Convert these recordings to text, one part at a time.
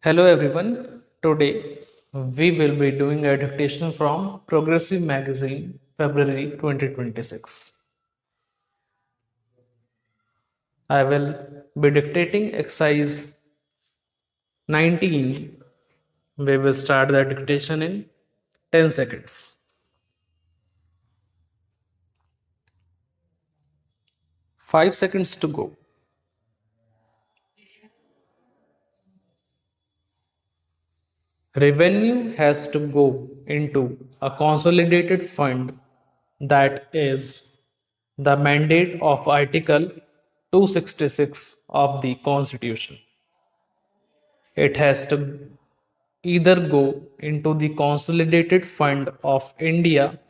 Hello everyone. Today we will be doing a dictation from Progressive Magazine, February 2026. I will be dictating exercise 19. We will start the dictation in 10 seconds. 5 seconds to go. Revenue has to go into a consolidated fund. That is the mandate of Article 266 of the Constitution. It has to either go into the Consolidated Fund of India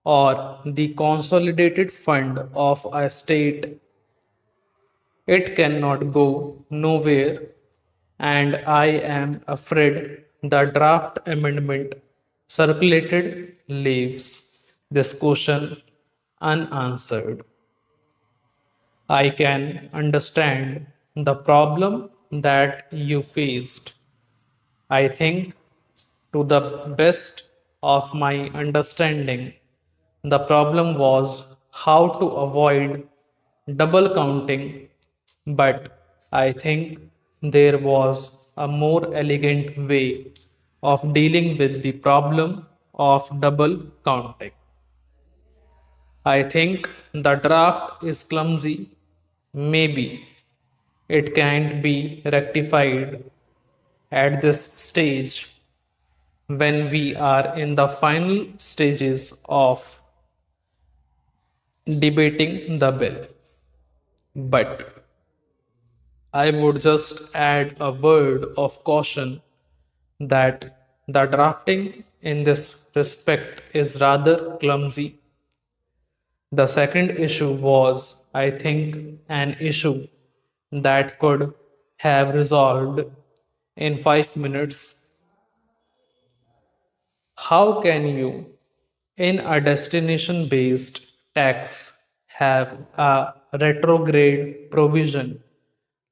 or the Consolidated Fund of a state. It cannot go nowhere, and I am afraid the draft amendment circulated leaves this question unanswered. I can understand the problem that you faced. I think, to the best of my understanding, the problem was how to avoid double counting, but I think there was a more elegant way of dealing with the problem of double counting. I think the draft is clumsy. Maybe it can't be rectified at this stage when we are in the final stages of debating the bill. But I would just add a word of caution that the drafting in this respect is rather clumsy. The second issue was, I think, an issue that could have resolved in 5 minutes. How can you, in a destination based tax, have a retrograde provision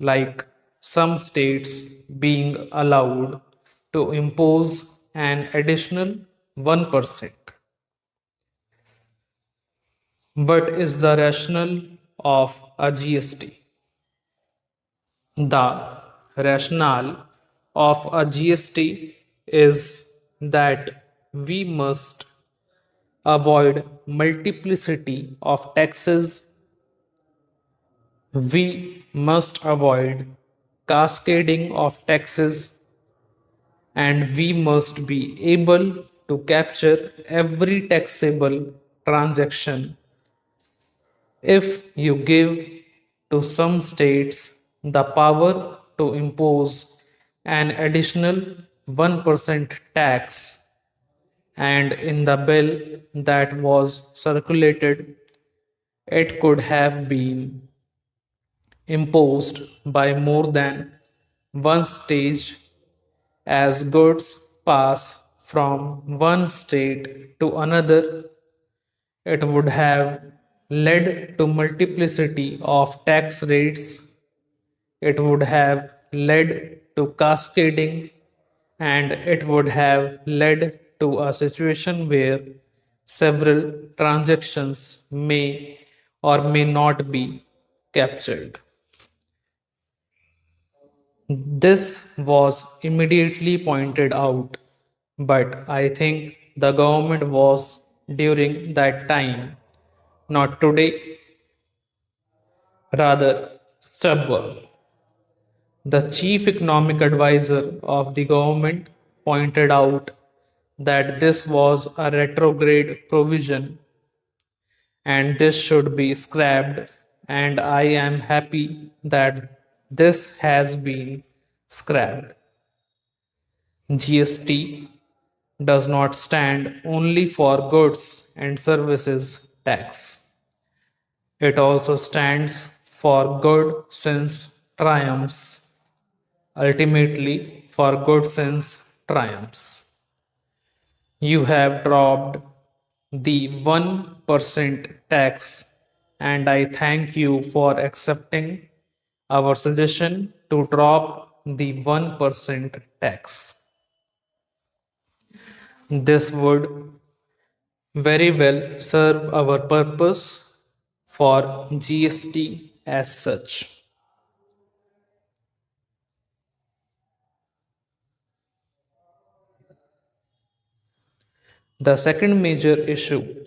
like some states being allowed to impose an additional 1%? What is the rationale of a GST? The rationale of a GST is that we must avoid multiplicity of taxes. We must avoid cascading of taxes, and we must be able to capture every taxable transaction. If you give to some states the power to impose an additional 1% tax, and in the bill that was circulated, it could have been imposed by more than one stage as goods pass from one state to another. It would have led to multiplicity of tax rates. It would have led to cascading, and it would have led to a situation where several transactions may or may not be captured. This was immediately pointed out, but I think the government was during that time, not today, rather stubborn. The chief economic advisor of the government pointed out that this was a retrograde provision and this should be scrapped, and I am happy that this has been scrapped. GST does not stand only for goods and services tax. It also stands for good sense triumphs. Ultimately, for good sense triumphs. You have dropped the 1% tax, and I thank you for accepting our suggestion to drop the 1% tax. This would very well serve our purpose for GST as such. The second major issue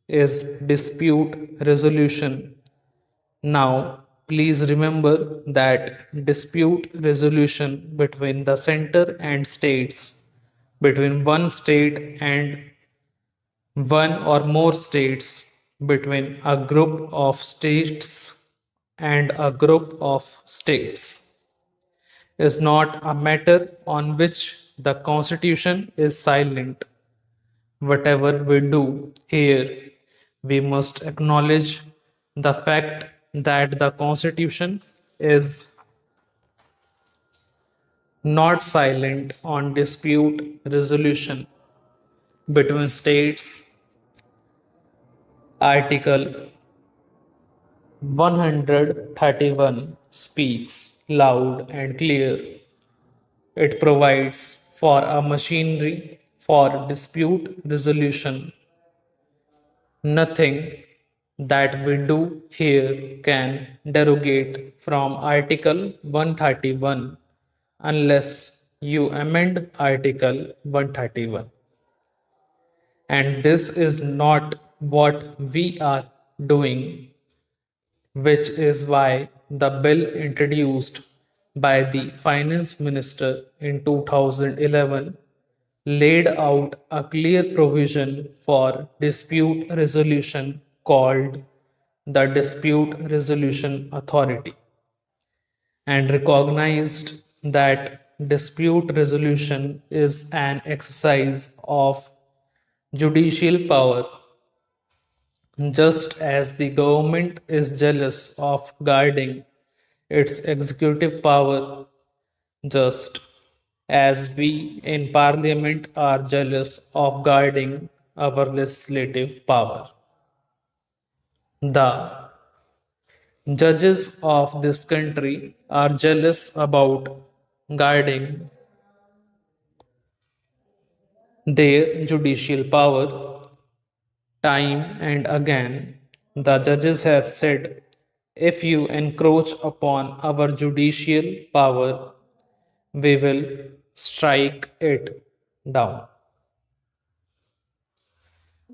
is dispute resolution. Now, please remember that dispute resolution between the center and states, between one state and one or more states, between a group of states and a group of states, is not a matter on which the Constitution is silent. Whatever we do here, we must acknowledge the fact that the Constitution is not silent on dispute resolution between states. Article 131 speaks loud and clear. It provides for a machinery for dispute resolution. Nothing that we do here can derogate from Article 131 unless you amend Article 131. And this is not what we are doing, which is why the bill introduced by the Finance Minister in 2011 laid out a clear provision for dispute resolution called the Dispute Resolution Authority and recognized that dispute resolution is an exercise of judicial power, just as the government is jealous of guarding its executive power, just as we in Parliament are jealous of guarding our legislative power. The judges of this country are jealous about guarding their judicial power. Time and again, the judges have said, if you encroach upon our judicial power, we will strike it down.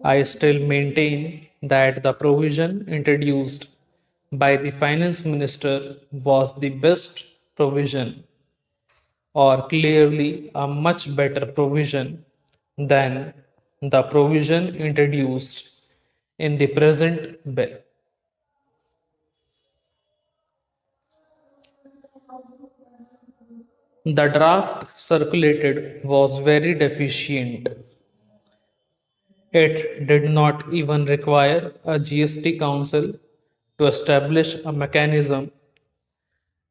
I still maintain that the provision introduced by the finance minister was the best provision, or clearly a much better provision than the provision introduced in the present bill. The draft circulated was very deficient. It did not even require a GST council to establish a mechanism.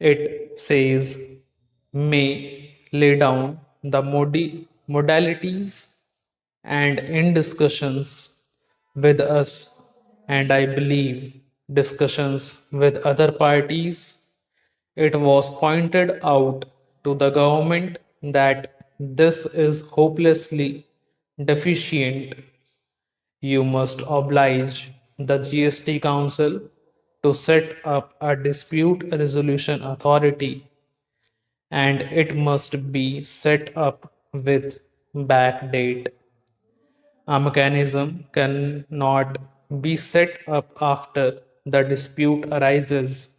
It says may lay down the modalities and in discussions with us, and I believe discussions with other parties, it was pointed out to the government that this is hopelessly deficient. You must oblige the GST Council to set up a dispute resolution authority, and it must be set up with back date. A mechanism cannot be set up after the dispute arises.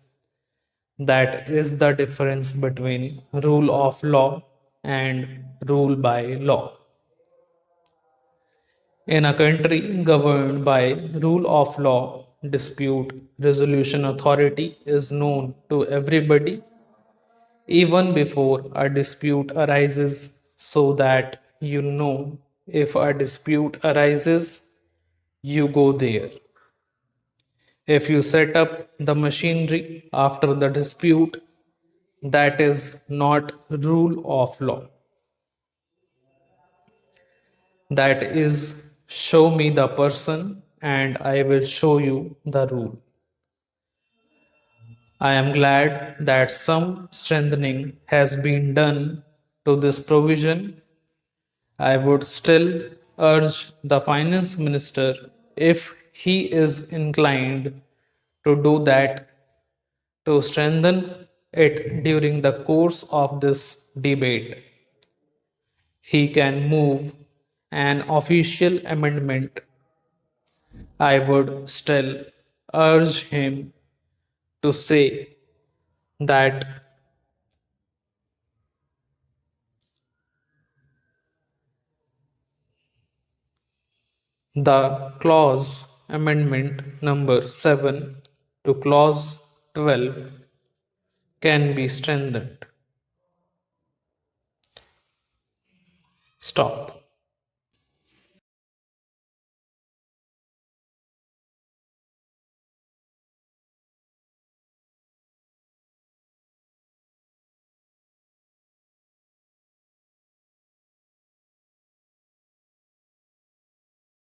That is the difference between rule of law and rule by law. In a country governed by rule of law, dispute resolution authority is known to everybody even before a dispute arises, so that you know if a dispute arises, you go there. If you set up the machinery after the dispute, that is not rule of law. That is show me the person and I will show you the rule. I am glad that some strengthening has been done to this provision. I would still urge the finance minister, if he is inclined to do that, to strengthen it during the course of this debate. He can move an official amendment. I would still urge him to say that the clause amendment number 7 to clause 12 can be strengthened. Stop.